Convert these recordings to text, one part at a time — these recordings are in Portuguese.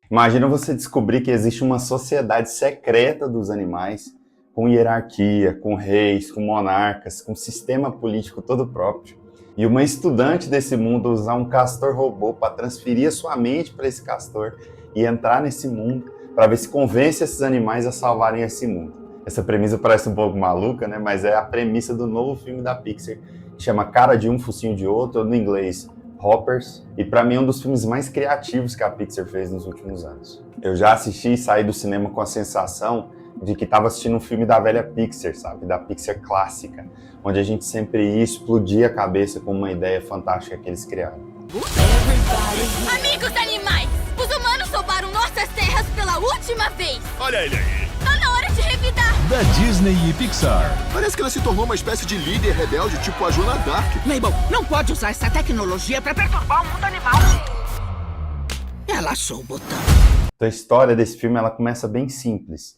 Imagina você descobrir que existe uma sociedade secreta dos animais, com hierarquia, com reis, com monarcas, com sistema político todo próprio. E uma estudante desse mundo usar um castor robô para transferir a sua mente para esse castor e entrar nesse mundo para ver se convence esses animais a salvarem esse mundo. Essa premissa parece um pouco maluca, né? Mas é a premissa do novo filme da Pixar, que chama Cara de Um, Focinho de Outro, ou no inglês Hoppers, e para mim é um dos filmes mais criativos que a Pixar fez nos últimos anos. Eu já assisti e saí do cinema com a sensação de que estava assistindo um filme da velha Pixar, sabe? Da Pixar clássica, onde a gente sempre ia explodir a cabeça com uma ideia fantástica que eles criaram. Amigos animais, os humanos roubaram nossas terras pela última vez. Olha ele aí. Tá na hora de revidar. Da Disney e Pixar. Parece que ela se tornou uma espécie de líder rebelde, tipo a Joana Dark. Mabel, não pode usar essa tecnologia pra perturbar o mundo animal. Ela achou o botão. Então, a história desse filme ela começa bem simples.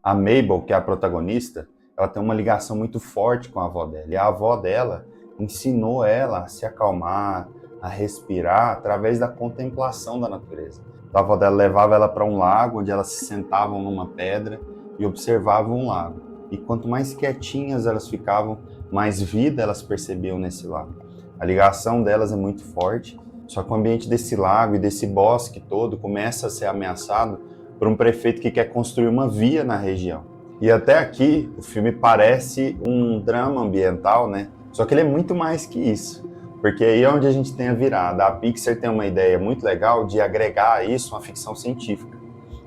A Mabel, que é a protagonista, ela tem uma ligação muito forte com a avó dela. E a avó dela ensinou ela a se acalmar, a respirar através da contemplação da natureza. Então, a avó dela levava ela para um lago, onde elas se sentavam numa pedra e observavam um lago. E quanto mais quietinhas elas ficavam, mais vida elas percebiam nesse lago. A ligação delas é muito forte, só que o ambiente desse lago e desse bosque todo começa a ser ameaçado por um prefeito que quer construir uma via na região. E até aqui, o filme parece um drama ambiental, né? Só que ele é muito mais que isso. Porque aí é onde a gente tem a virada. A Pixar tem uma ideia muito legal de agregar a isso uma ficção científica.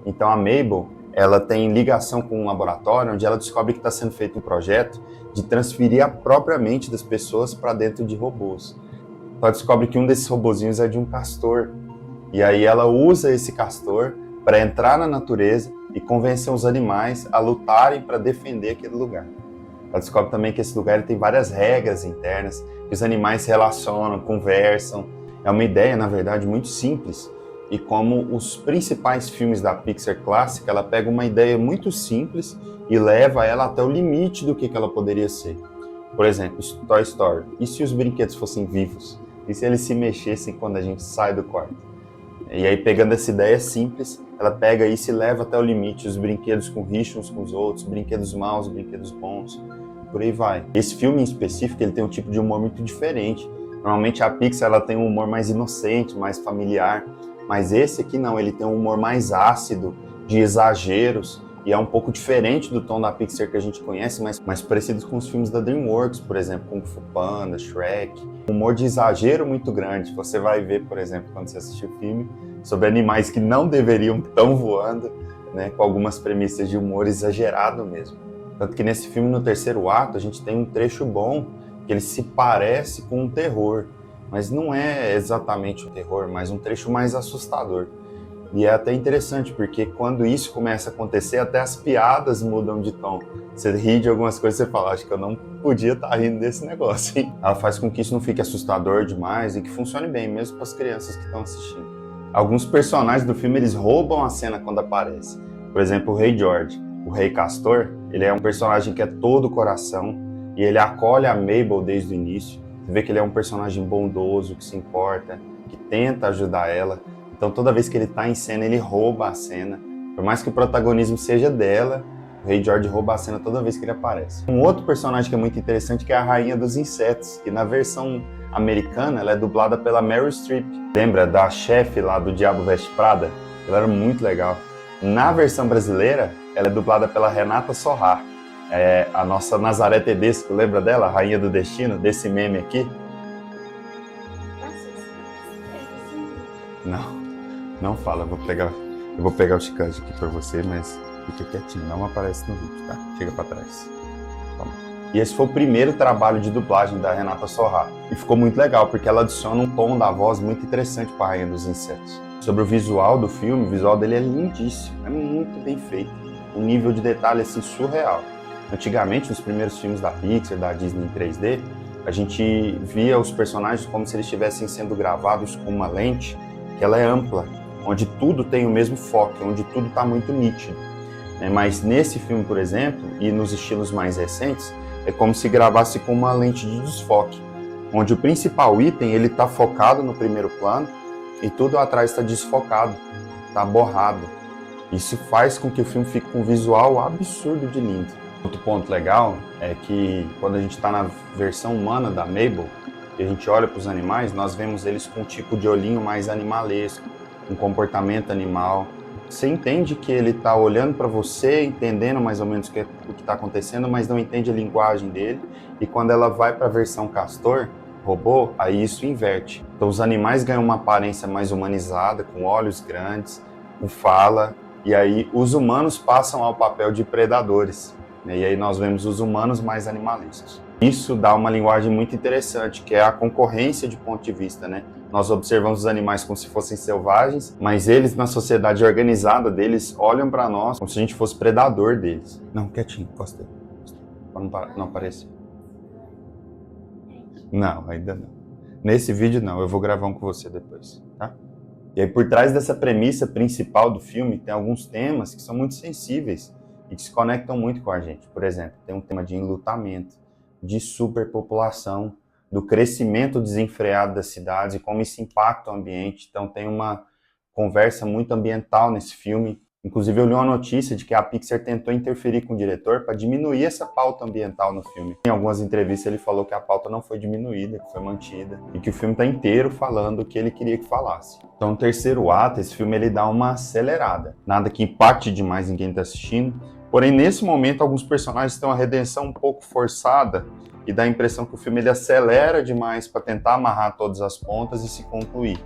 Então a Mabel, ela tem ligação com um laboratório onde ela descobre que está sendo feito um projeto de transferir a própria mente das pessoas para dentro de robôs. Então ela descobre que um desses robozinhos é de um castor. E aí ela usa esse castor para entrar na natureza e convencer os animais a lutarem para defender aquele lugar. Ela descobre também que esse lugar tem várias regras internas, que os animais se relacionam, conversam. É uma ideia, na verdade, muito simples. E como os principais filmes da Pixar clássica, ela pega uma ideia muito simples e leva ela até o limite do que ela poderia ser. Por exemplo, Toy Story. E se os brinquedos fossem vivos? E se eles se mexessem quando a gente sai do quarto? E aí, pegando essa ideia simples, ela pega isso e leva até o limite. Os brinquedos com rixa uns com os outros, brinquedos maus, brinquedos bons, por aí vai. Esse filme em específico, ele tem um tipo de humor muito diferente. Normalmente a Pixar ela tem um humor mais inocente, mais familiar, mas esse aqui não, ele tem um humor mais ácido, de exageros, e é um pouco diferente do tom da Pixar que a gente conhece, mas mais parecido com os filmes da DreamWorks, por exemplo, Kung Fu Panda, Shrek. Um humor de exagero muito grande. Você vai ver, por exemplo, quando você assistir o filme, sobre animais que não deveriam estar voando, né, com algumas premissas de humor exagerado mesmo. Tanto que nesse filme, no terceiro ato, a gente tem um trecho bom, que ele se parece com um terror, mas não é exatamente um terror, mas um trecho mais assustador. E é até interessante, porque quando isso começa a acontecer, até as piadas mudam de tom. Você ri de algumas coisas e você fala, acho que eu não podia estar rindo desse negócio, hein? Ela faz com que isso não fique assustador demais e que funcione bem, mesmo para as crianças que estão assistindo. Alguns personagens do filme, eles roubam a cena quando aparece. Por exemplo, o Rei George, o Rei Castor, ele é um personagem que é todo coração e ele acolhe a Mabel desde o início. Você vê que ele é um personagem bondoso, que se importa, que tenta ajudar ela. Então toda vez que ele está em cena, ele rouba a cena. Por mais que o protagonismo seja dela, o Rei George rouba a cena toda vez que ele aparece. Um outro personagem que é muito interessante que é a Rainha dos Insetos, que na versão americana ela é dublada pela Meryl Streep. Lembra da chefe lá do Diabo Veste Prada? Ela era muito legal. Na versão brasileira, ela é dublada pela Renata Sorrah. É a nossa Nazaré Tedesco, lembra dela? A Rainha do Destino, desse meme aqui? Não fala, eu vou pegar o chiclete aqui pra você, mas fica quietinho, não aparece no vídeo, tá? Chega pra trás. Toma. E esse foi o primeiro trabalho de dublagem da Renata Sorrah. E ficou muito legal, porque ela adiciona um tom da voz muito interessante pra Rainha dos Insetos. Sobre o visual do filme, o visual dele é lindíssimo, é muito bem feito. Um nível de detalhe assim surreal. Antigamente, nos primeiros filmes da Pixar, da Disney em 3D, a gente via os personagens como se eles estivessem sendo gravados com uma lente que ela é ampla, onde tudo tem o mesmo foco, onde tudo está muito nítido. Mas nesse filme, por exemplo, e nos estilos mais recentes, é como se gravasse com uma lente de desfoque, onde o principal item ele está focado no primeiro plano e tudo atrás está desfocado. tá borrado. Isso faz com que o filme fique com um visual absurdo de lindo. Outro ponto legal é que quando a gente está na versão humana da Mabel, e a gente olha para os animais, nós vemos eles com um tipo de olhinho mais animalesco, um comportamento animal. Você entende que ele está olhando para você, entendendo mais ou menos o que está acontecendo, mas não entende a linguagem dele. E quando ela vai para a versão castor, robô, aí isso inverte. Então os animais ganham uma aparência mais humanizada, com olhos grandes, com fala, e aí os humanos passam ao papel de predadores. E aí nós vemos os humanos mais animalescos. Isso dá uma linguagem muito interessante, que é a concorrência de ponto de vista, né? Nós observamos os animais como se fossem selvagens, mas eles, na sociedade organizada deles, olham para nós como se a gente fosse predador deles. Não, quietinho, encosta. Para não aparecer. Não, ainda não. Nesse vídeo não, eu vou gravar um com você depois, tá? E aí por trás dessa premissa principal do filme, tem alguns temas que são muito sensíveis e que se conectam muito com a gente. Por exemplo, tem um tema de enlutamento, de superpopulação, do crescimento desenfreado das cidades e como isso impacta o ambiente. Então tem uma conversa muito ambiental nesse filme. Inclusive eu li uma notícia de que a Pixar tentou interferir com o diretor para diminuir essa pauta ambiental no filme. Em algumas entrevistas ele falou que a pauta não foi diminuída, que foi mantida, e que o filme está inteiro falando o que ele queria que falasse. Então no terceiro ato, esse filme ele dá uma acelerada. Nada que impacte demais em quem está assistindo. Porém, nesse momento, alguns personagens têm uma redenção um pouco forçada e dá a impressão que o filme ele acelera demais para tentar amarrar todas as pontas e se concluir.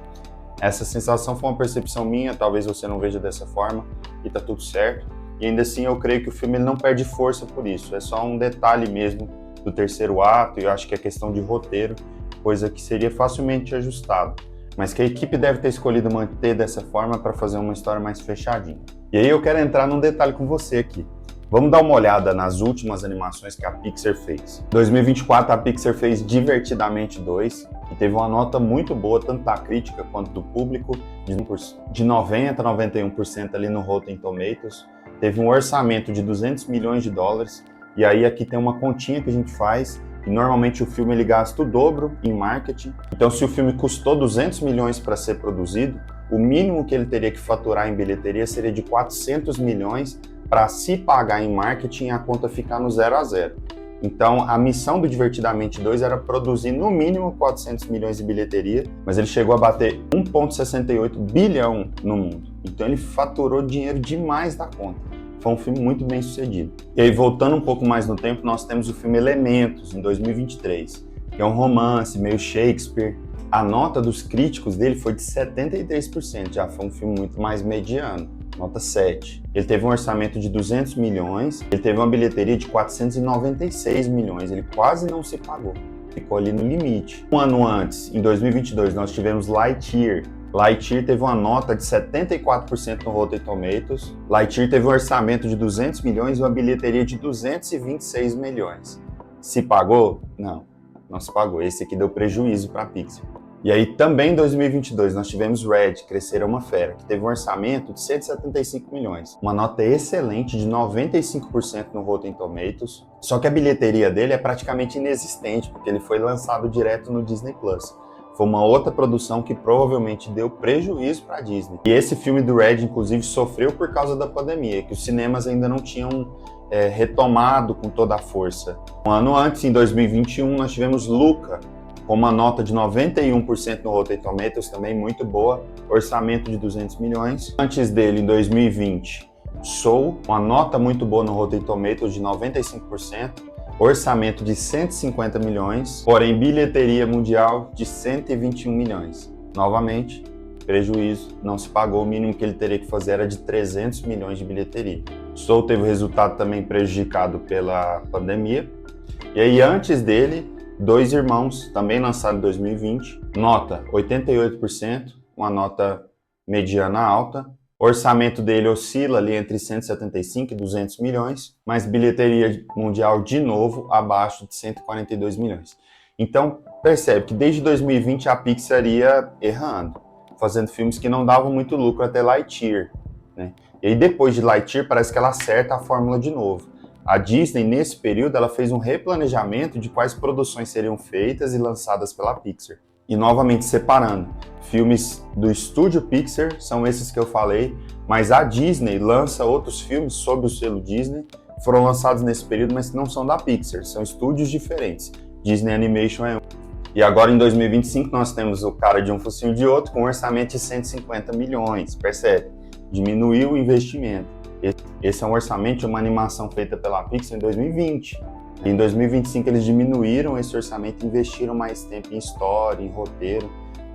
Essa sensação foi uma percepção minha, talvez você não veja dessa forma, e tá tudo certo. E ainda assim, eu creio que o filme ele não perde força por isso. É só um detalhe mesmo do terceiro ato, e eu acho que é questão de roteiro, coisa que seria facilmente ajustada. Mas que a equipe deve ter escolhido manter dessa forma para fazer uma história mais fechadinha. E aí eu quero entrar num detalhe com você aqui. Vamos dar uma olhada nas últimas animações que a Pixar fez. Em 2024, a Pixar fez Divertidamente 2, que teve uma nota muito boa, tanto da crítica quanto do público, de 90% a 91% ali no Rotten Tomatoes. Teve um orçamento de 200 milhões de dólares, e aí aqui tem uma continha que a gente faz, e normalmente o filme ele gasta o dobro em marketing. Então se o filme custou 200 milhões para ser produzido, o mínimo que ele teria que faturar em bilheteria seria de 400 milhões para se pagar em marketing e a conta ficar no 0 a 0. Então, a missão do Divertidamente 2 era produzir no mínimo 400 milhões de bilheteria, mas ele chegou a bater 1,68 bilhão no mundo. Então, ele faturou dinheiro demais da conta. Foi um filme muito bem sucedido. E aí, voltando um pouco mais no tempo, nós temos o filme Elementos, em 2023, que é um romance meio Shakespeare. A nota dos críticos dele foi de 73%, já foi um filme muito mais mediano. Nota 7. Ele teve um orçamento de 200 milhões, ele teve uma bilheteria de 496 milhões, ele quase não se pagou, ficou ali no limite. Um ano antes, em 2022, nós tivemos Lightyear. Lightyear teve uma nota de 74% no Rotten Tomatoes, Lightyear teve um orçamento de 200 milhões e uma bilheteria de 226 milhões. Se pagou? Não se pagou. Esse aqui deu prejuízo para a Pixar. E aí também em 2022 nós tivemos Red, Crescer é uma Fera, que teve um orçamento de 175 milhões. Uma nota excelente de 95% no Rotten Tomatoes, só que a bilheteria dele é praticamente inexistente, porque ele foi lançado direto no Disney+. Foi uma outra produção que provavelmente deu prejuízo para a Disney. E esse filme do Red, inclusive, sofreu por causa da pandemia, que os cinemas ainda não tinham retomado com toda a força. Um ano antes, em 2021, nós tivemos Luca, com uma nota de 91% no Rotten Tomatoes, também muito boa, orçamento de 200 milhões. Antes dele, em 2020, Soul, uma nota muito boa no Rotten Tomatoes de 95%, orçamento de 150 milhões, porém bilheteria mundial de 121 milhões. Novamente, prejuízo, não se pagou, o mínimo que ele teria que fazer era de 300 milhões de bilheteria. Soul teve o resultado também prejudicado pela pandemia, e aí antes dele, Dois Irmãos, também lançado em 2020, nota 88%, uma nota mediana alta. O orçamento dele oscila ali entre 175 e 200 milhões, mas bilheteria mundial de novo abaixo de 142 milhões. Então, percebe que desde 2020 a Pixar ia errando, fazendo filmes que não davam muito lucro até Lightyear, né? E aí depois de Lightyear parece que ela acerta a fórmula de novo. A Disney, nesse período, ela fez um replanejamento de quais produções seriam feitas e lançadas pela Pixar. E novamente separando, filmes do estúdio Pixar são esses que eu falei, mas a Disney lança outros filmes sob o selo Disney, foram lançados nesse período, mas que não são da Pixar, são estúdios diferentes. Disney Animation é um. E agora em 2025 nós temos o Cara de um Focinho de Outro com um orçamento de 150 milhões, percebe? Diminuiu o investimento. Esse é um orçamento de uma animação feita pela Pixar em 2020. Em 2025 eles diminuíram esse orçamento e investiram mais tempo em história, em roteiro.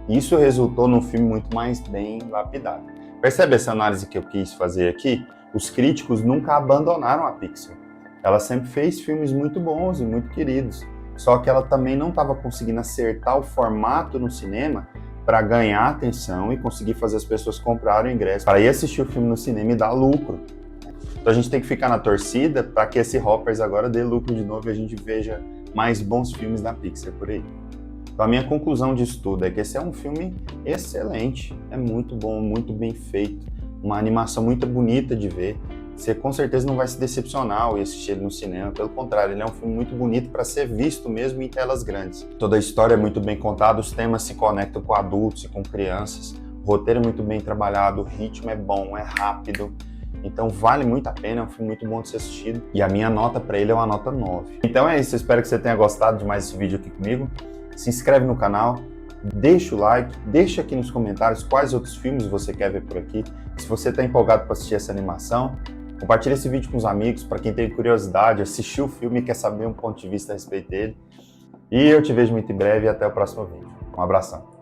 Isso resultou num filme muito mais bem lapidado. Percebe essa análise que eu quis fazer aqui? Os críticos nunca abandonaram a Pixar. Ela sempre fez filmes muito bons e muito queridos. Só que ela também não estava conseguindo acertar o formato no cinema para ganhar atenção e conseguir fazer as pessoas comprarem o ingresso para ir assistir o filme no cinema e dar lucro. Então a gente tem que ficar na torcida para que esse Hoppers agora dê lucro de novo e a gente veja mais bons filmes da Pixar por aí. Então a minha conclusão disso tudo é que esse é um filme excelente, é muito bom, muito bem feito, uma animação muito bonita de ver. Você com certeza não vai se decepcionar ao assistir ele no cinema, pelo contrário, ele é um filme muito bonito para ser visto mesmo em telas grandes. Toda a história é muito bem contada, os temas se conectam com adultos e com crianças, o roteiro é muito bem trabalhado, o ritmo é bom, é rápido, então vale muito a pena, é um filme muito bom de ser assistido e a minha nota para ele é uma nota 9. Então é isso, eu espero que você tenha gostado de mais esse vídeo aqui comigo, se inscreve no canal, deixa o like, deixa aqui nos comentários quais outros filmes você quer ver por aqui, se você está empolgado para assistir essa animação. Compartilhe esse vídeo com os amigos, para quem tem curiosidade, assistir o filme e quer saber um ponto de vista a respeito dele. E eu te vejo muito em breve e até o próximo vídeo. Um abração.